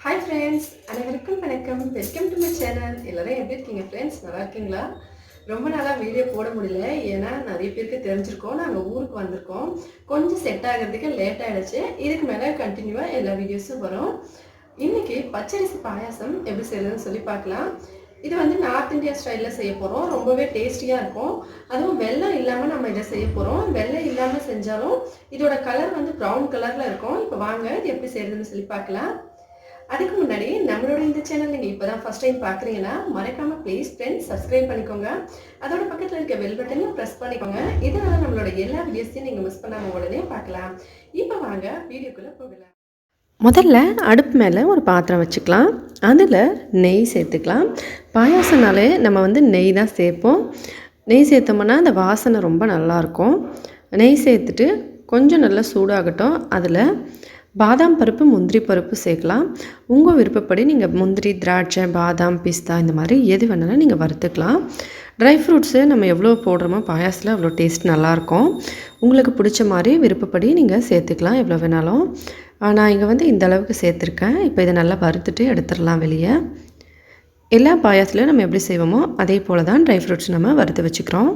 Hi friends, அனைவருக்கும் வணக்கம். Welcome to my channel. எல்லாரும் எப்படி இருக்கீங்க ஃப்ரெண்ட்ஸ்? நல்லா இருக்கீங்களா? ரொம்ப நாளாக வீடியோ போட முடியல. ஏன்னா நிறைய பேருக்கு தெரிஞ்சிருக்கோம், நாங்கள் ஊருக்கு வந்திருக்கோம். கொஞ்சம் செட் ஆகிறதுக்கு லேட் ஆகிடுச்சு. இதுக்கு மேலே கண்டினியூவாக எல்லா வீடியோஸும் வரும். இன்றைக்கி பச்சரிசி பாயாசம் எப்படி செய்யறதுன்னு சொல்லி பார்க்கலாம். இது வந்து நார்த் இந்தியா ஸ்டைலில் செய்ய போகிறோம். ரொம்பவே டேஸ்டியாக இருக்கும். அதுவும் வெல்லம் இல்லாமல் நம்ம இதை செய்ய போகிறோம். வெல்லம் இல்லாமல் செஞ்சாலும் இதோட கலர் வந்து ப்ரௌன் கலரில் இருக்கும். இப்போ வாங்க இது எப்படி செய்யறதுன்னு சொல்லி பார்க்கலாம். அதுக்கு முன்னாடி நம்மளோட இந்த சேனல் நீங்கள் இப்போ தான் ஃபஸ்ட் டைம் பார்க்குறீங்கன்னா மறக்காமல் ப்ளீஸ் ஃப்ரெண்ட்ஸ் சப்ஸ்கிரைப் பண்ணிக்கோங்க. அதோட பக்கத்தில் இருக்க பெல் பட்டனையும் ப்ரெஸ் பண்ணிக்கோங்க. இதனால் நம்மளோட எல்லா வீடியோஸையும் நீங்கள் மிஸ் பண்ணாமல் உடனே பார்க்கலாம். இப்போ வாங்க வீடியோக்குள்ளே போகலாம். முதல்ல அடுப்பு மேலே ஒரு பாத்திரம் வச்சுக்கலாம். அதில் நெய் சேர்த்துக்கலாம். பாயாசனாலே நம்ம வந்து நெய் தான் சேர்ப்போம். நெய் சேர்த்தோம்னா அந்த வாசனை ரொம்ப நல்லாயிருக்கும். நெய் சேர்த்துட்டு கொஞ்சம் நல்லா சூடாகட்டும். அதில் பாதாம் பருப்பு, முந்திரி பருப்பு சேர்க்கலாம். உங்கள் விருப்பப்படி நீங்கள் முந்திரி, திராட்சை, பாதாம், பிஸ்தா இந்த மாதிரி எது வேணாலும் நீங்கள் வறுத்துக்கலாம். ட்ரை ஃப்ரூட்ஸு நம்ம எவ்வளோ போடுறோமோ பாயாசத்தில் அவ்வளோ டேஸ்ட் நல்லாயிருக்கும். உங்களுக்கு பிடிச்ச மாதிரி விருப்பப்படி நீங்கள் சேர்த்துக்கலாம் எவ்வளோ வேணாலும். நான் இங்கே வந்து இந்த அளவுக்கு சேர்த்துருக்கேன். இப்போ இதை நல்லா வறுத்துட்டு எடுத்துடலாம் வெளியே. எல்லா பாயாசத்துலையும் நம்ம எப்படி செய்வோமோ அதே போல் தான் ட்ரை ஃப்ரூட்ஸ் நம்ம வறுத்து வச்சுக்கிறோம்.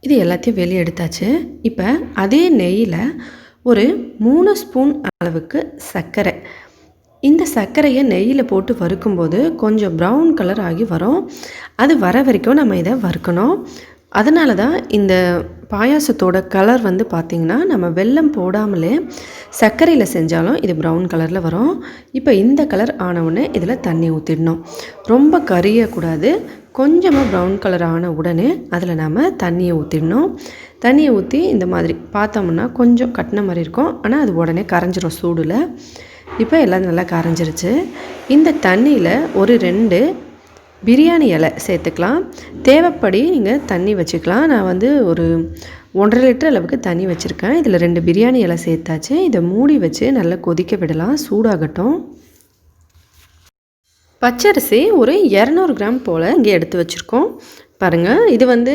இது எல்லாத்தையும் வெளியே எடுத்தாச்சு. இப்போ அதே நெய்யில் ஒரு 3 ஸ்பூன் அளவுக்கு சர்க்கரை. இந்த சர்க்கரையை நெய்யில் போட்டு வறுக்கும்போது கொஞ்சம் ப்ரௌன் கலர் ஆகி வரும். அது வர வரைக்கும் நம்ம இதை வறுக்கணும். அதனால தான் இந்த பாயாசத்தோட கலர் வந்து பார்த்திங்கன்னா நம்ம வெல்லம் போடாமலே சர்க்கரையில் செஞ்சாலும் இது ப்ரௌன் கலரில் வரும். இப்போ இந்த கலர் ஆனவுடனே இதில் தண்ணி ஊற்றிடணும். ரொம்ப கரியக்கூடாது. கொஞ்சமாக ப்ரௌன் கலர் ஆன உடனே அதில் நாம் தண்ணியை ஊற்றிடணும். தண்ணியை ஊற்றி இந்த மாதிரி பார்த்தோம்னா கொஞ்சம் கட்டின மாதிரி இருக்கும். ஆனால் அது உடனே கரைஞ்சிரும் சூடில். இப்போ எல்லாம் நல்லா கரைஞ்சிருச்சு. இந்த தண்ணியில் ஒரு 2 பிரியாணி இலை சேர்த்துக்கலாம். தேவைப்படி நீங்கள் தண்ணி வச்சுக்கலாம். நான் வந்து ஒரு 1.5 லிட்டர் அளவுக்கு தண்ணி வச்சுருக்கேன். இதில் 2 பிரியாணி இலை சேர்த்தாச்சு. இதை மூடி வச்சு நல்லா கொதிக்க விடலாம். சூடாகட்டும். பச்சரிசி ஒரு 200 கிராம் போல் இங்கே எடுத்து வச்சுருக்கோம். பாருங்கள், இது வந்து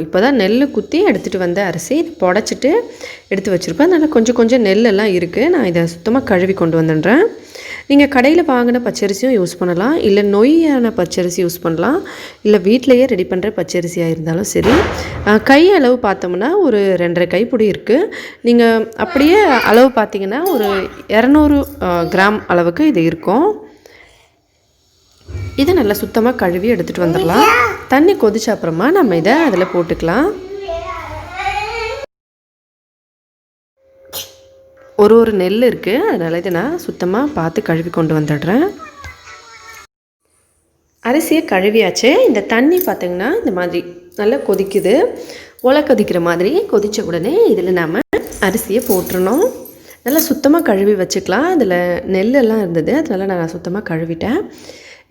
இப்போ தான் நெல் குத்தி எடுத்துகிட்டு வந்த அரிசி. புடச்சிட்டு எடுத்து வச்சுருக்கோம். அதனால் கொஞ்சம் நெல்லெல்லாம் இருக்குது. நான் இதை சுத்தமாக கழுவி கொண்டு வந்துடுறேன். நீங்கள் கடையில் வாங்கின பச்சரிசியும் யூஸ் பண்ணலாம், இல்லை நொய்யான பச்சரிசி யூஸ் பண்ணலாம், இல்லை வீட்டிலையே ரெடி பண்ணுற பச்சரிசியாக இருந்தாலும் சரி. கை அளவு பார்த்தோம்னா ஒரு 2.5 கைப்பிடி இருக்குது. நீங்கள் அப்படியே அளவு பார்த்திங்கன்னா ஒரு 200 கிராம் அளவுக்கு இது இருக்கும். இதை நல்லா சுத்தமாக கழுவி எடுத்துகிட்டு வந்துடலாம். தண்ணி கொதிச்ச அப்புறமா நம்ம இதை அதில் போட்டுக்கலாம். ஒரு நெல் இருக்குது. அதனால் இதை நான் சுத்தமாக பார்த்து கழுவி கொண்டு வந்துடுறேன். அரிசியை கழுவியாச்சு. இந்த தண்ணி பார்த்திங்கன்னா இந்த மாதிரி நல்லா கொதிக்குது. ஒலை கொதிக்கிற மாதிரி கொதித்த உடனே இதில் நாம் அரிசியை போட்டுறணும். நல்லா சுத்தமாக கழுவி வச்சுக்கலாம். அதில் நெல்லெல்லாம் இருந்தது, அதனால் நான் சுத்தமாக கழுவிட்டேன்.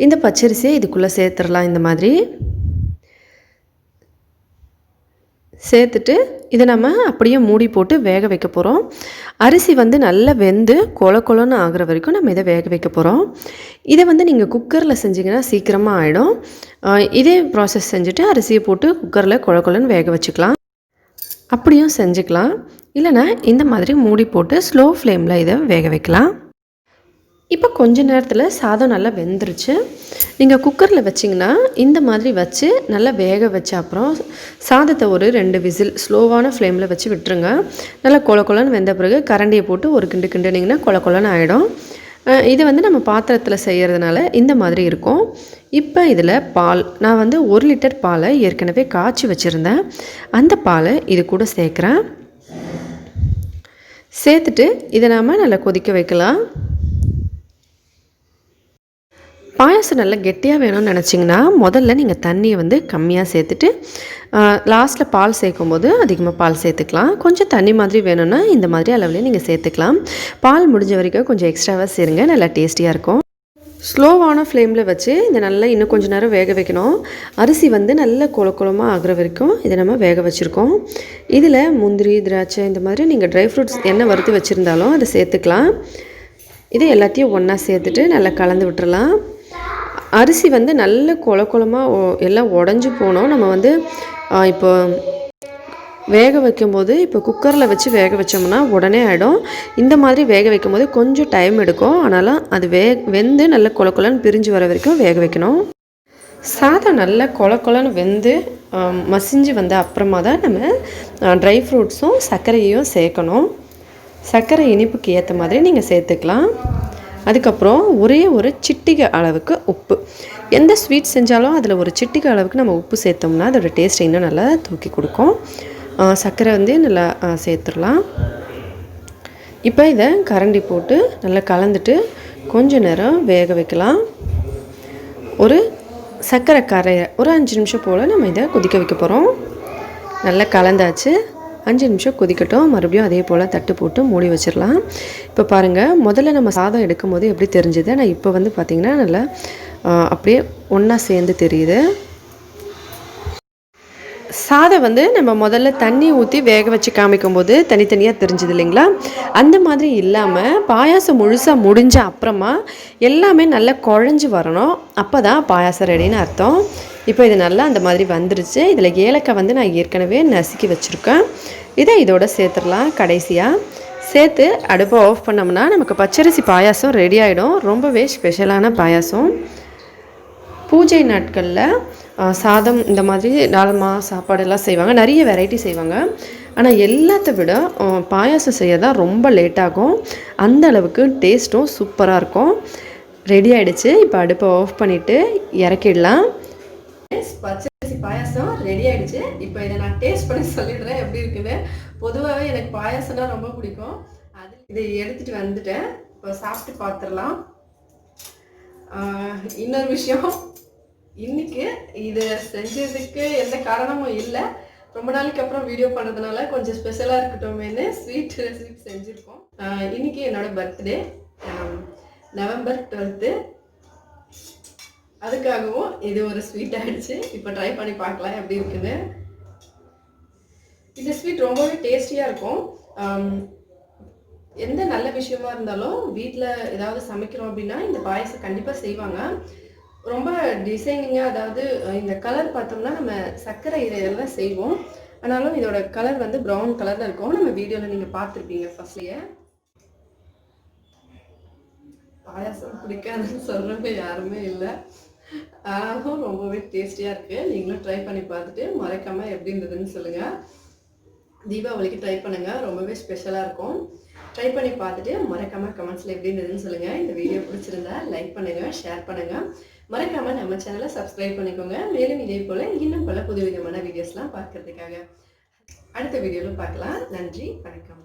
இந்த பச்சரிசியை இதுக்குள்ளே சேர்த்துடலாம். இந்த மாதிரி சேர்த்துட்டு இதை நம்ம அப்படியே மூடி போட்டு வேக வைக்க போகிறோம். அரிசி வந்து நல்லா வெந்து கொலன்னு ஆகிற வரைக்கும் நம்ம இதை வேக வைக்க போகிறோம். இதை வந்து நீங்கள் குக்கரில் செஞ்சிங்கன்னா சீக்கிரமாக ஆகிடும். இதே ப்ராசஸ் செஞ்சுட்டு அரிசியை போட்டு குக்கரில் கொலன்னு வேக வச்சுக்கலாம். அப்படியும் செஞ்சுக்கலாம். இல்லைனா இந்த மாதிரி மூடி போட்டு ஸ்லோ ஃப்ளேமில் இதை வேக வைக்கலாம். இப்போ கொஞ்ச நேரத்தில் சாதம் நல்லா வெந்துருச்சு. நீங்கள் குக்கரில் வச்சிங்கன்னா இந்த மாதிரி வச்சு நல்லா வேக வச்ச அப்புறம் சாதத்தை ஒரு 2 விசில் ஸ்லோவான ஃப்ளேமில் வச்சு விட்டுருங்க. நல்லா கொலன்னு வெந்த பிறகு கரண்டியை போட்டு ஒரு கிண்டுனிங்கன்னா கொலன்னு ஆகிடும். இது வந்து நம்ம பாத்திரத்தில் செய்கிறதுனால இந்த மாதிரி இருக்கும். இப்போ இதில் பால், நான் வந்து 1 லிட்டர் பாலை ஏற்கனவே காய்ச்சி வச்சுருந்தேன். அந்த பாலை இது கூட சேர்க்குறேன். சேர்த்துட்டு இதை நாம் நல்லா கொதிக்க வைக்கலாம். பாயாசம் நல்லா கெட்டியாக வேணும்னு நினச்சிங்கன்னா முதல்ல நீங்கள் தண்ணியை வந்து கம்மியாக சேர்த்துட்டு லாஸ்ட்டில் பால் சேர்க்கும்போது அதிகமாக பால் சேர்த்துக்கலாம். கொஞ்சம் தண்ணி மாதிரி வேணும்னா இந்த மாதிரி அளவுலேயே நீங்கள் சேர்த்துக்கலாம். பால் முடிஞ்ச வரைக்கும் கொஞ்சம் எக்ஸ்ட்ராவாக சேருங்க, நல்லா டேஸ்டியாக இருக்கும். ஸ்லோவான ஃப்ளேமில் வச்சு இதை நல்லா இன்னும் கொஞ்சம் நேரம் வேக வைக்கணும். அரிசி வந்து நல்லா கொலமாக ஆகிற வரைக்கும் இதை நம்ம வேக வச்சுருக்கோம். இதில் முந்திரி, திராட்சை இந்த மாதிரி நீங்கள் ட்ரை ஃப்ரூட்ஸ் என்ன வறுத்து வச்சுருந்தாலும் அதை சேர்த்துக்கலாம். இதை எல்லாத்தையும் ஒன்றா சேர்த்துட்டு நல்லா கலந்து விட்டுறலாம். அரிசி வந்து நல்ல கொலமாக எல்லாம் உடஞ்சி போனோம். நம்ம வந்து இப்போ வேக வைக்கும்போது இப்போ குக்கரில் வச்சு வேக வச்சோம்னா உடனே ஆகிடும். இந்த மாதிரி வேக வைக்கும்போது கொஞ்சம் டைம் எடுக்கும். ஆனாலும் அது வெந்து நல்லா கொலன்னு பிரிஞ்சு வர வரைக்கும் வேக வைக்கணும். சாதம் நல்லா கொலன்னு வெந்து மசிஞ்சு வந்த அப்புறமா தான் நம்ம ட்ரை ஃப்ரூட்ஸும் சர்க்கரையும் சேர்க்கணும். சர்க்கரை இனிப்புக்கு ஏற்ற மாதிரி நீங்கள் சேர்த்துக்கலாம். அதுக்கப்புறம் ஒரே ஒரு சிட்டிகை அளவுக்கு உப்பு. எந்த ஸ்வீட் செஞ்சாலும் அதில் ஒரு சிட்டிகை அளவுக்கு நம்ம உப்பு சேர்த்தோம்னா அதோட டேஸ்ட் இன்னும் நல்லா தூக்கி கொடுக்கும். சர்க்கரை வந்து நல்லா சேர்த்துடலாம். இப்போ இதை கரண்டி போட்டு நல்லா கலந்துட்டு கொஞ்சம் நேரம் வேக வைக்கலாம். ஒரு சர்க்கரை கரையை ஒரு 5 நிமிஷம் போல் நம்ம இதை கொதிக்க வைக்க போகிறோம். நல்லா கலந்தாச்சு. 5 நிமிஷம் கொதிக்கட்டும். மறுபடியும் அதே போல் தட்டு போட்டு மூடி வச்சிடலாம். இப்போ பாருங்கள், முதல்ல நம்ம சாதம் எடுக்கும்போது எப்படி தெரிஞ்சுது, ஆனால் இப்போ வந்து பார்த்திங்கன்னா நல்லா அப்படியே ஒன்றா சேர்ந்து தெரியுது. சாதம் வந்து நம்ம முதல்ல தண்ணி ஊற்றி வேக வச்சு காமிக்கும்போது தனித்தனியாக தெரிஞ்சுது இல்லைங்களா? அந்த மாதிரி இல்லாமல் பாயாசம் முழுசாக முடிஞ்ச அப்புறமா எல்லாமே நல்லா குழஞ்சி வரணும். அப்போ தான் பாயாசம் ரெடின்னு அர்த்தம். இப்போ இது நல்லா அந்த மாதிரி வந்துருச்சு. இதில் ஏலக்காய் வந்து நான் ஏற்கனவே நசுக்கி வச்சுருக்கேன். இதை இதோட சேர்த்துடலாம். கடைசியாக சேர்த்து அடுப்பை ஆஃப் பண்ணோம்னா நமக்கு பச்சரிசி பாயாசம் ரெடி ஆகிடும். ரொம்பவே ஸ்பெஷலான பாயாசம். பூஜை நாட்களில் சாதம் இந்த மாதிரி டால்மா சாப்பாடெல்லாம் செய்வாங்க. நிறைய வெரைட்டி செய்வாங்க. ஆனால் எல்லாத்த விட பாயாசம் செய்ய தான் ரொம்ப லேட்டாகும். அந்த அளவுக்கு டேஸ்ட்டும் சூப்பராக இருக்கும். ரெடி ஆகிடுச்சு. இப்போ அடுப்பை ஆஃப் பண்ணிவிட்டு இறக்கிடலாம். பச்சரிசி பாயாசம் ரெடி ஆகிடுச்சு. இப்போ இதை நான் டேஸ்ட் பண்ணி சொல்லிடுறேன் எப்படி இருக்குது. பொதுவாகவே எனக்கு பாயாசம்னா ரொம்ப பிடிக்கும். அது இதை எடுத்துகிட்டு வந்துட்டேன். இப்போ சாப்பிட்டு பார்த்துடலாம். இன்னொரு விஷயம், இன்னைக்கு இது செஞ்சதுக்கு எந்த காரணமும் இல்லை. ரொம்ப நாளைக்கு அப்புறம் வீடியோ பண்ணுறதுனால கொஞ்சம் ஸ்பெஷலாக இருக்கட்டும்னு ஸ்வீட் ரெசிபி செஞ்சுருக்கோம். இன்னைக்கு என்னோட பர்த்டே, நவம்பர் 12. அதுக்காகவும் இது ஒரு ஸ்வீட் ஆகிடுச்சு. இப்போ ட்ரை பண்ணி பார்க்கலாம் எப்படி இருக்குன்னு. இந்த ஸ்வீட் ரொம்பவே டேஸ்டியாக இருக்கும். எந்த நல்ல விஷயமா இருந்தாலும் வீட்டில் ஏதாவது சமைக்கிறோம் அப்படின்னா இந்த பாயசம் கண்டிப்பாக செய்வாங்க. ரொம்ப டிசைனிங்காக, அதாவது இந்த கலர் பார்த்தோம்னா நம்ம சர்க்கரை இதெல்லாம் செய்வோம். ஆனாலும் இதோட கலர் வந்து ப்ரௌன் கலரில் இருக்கும். நம்ம வீடியோவில் நீங்கள் பார்த்துருப்பீங்க ஃபர்ஸ்ட்லேயே. பாயாசம் பிடிக்காதுன்னு சொல்கிறவங்க யாருமே இல்லை. ஆனாலும் ரொம்பவே டேஸ்டியாக இருக்குது. நீங்களும் ட்ரை பண்ணி பார்த்துட்டு மறக்காமல் எப்படி இருந்ததுன்னு சொல்லுங்கள். தீபாவளிக்கு ட்ரை பண்ணுங்கள். ரொம்பவே ஸ்பெஷலாக இருக்கும். ட்ரை பண்ணி பார்த்துட்டு மறக்காமல் கமெண்ட்ஸில் எப்படி இருந்ததுன்னு சொல்லுங்கள். இந்த வீடியோ பிடிச்சிருந்தா லைக் பண்ணுங்கள், ஷேர் பண்ணுங்கள். மறக்காமல் நம்ம சேனலை சப்ஸ்கிரைப் பண்ணிக்கோங்க. மேலும் இதே போல் இன்னும் பல புதுவிதமான வீடியோஸ்லாம் பார்க்கறதுக்காக அடுத்த வீடியோவில் பார்க்கலாம். நன்றி, வணக்கம்.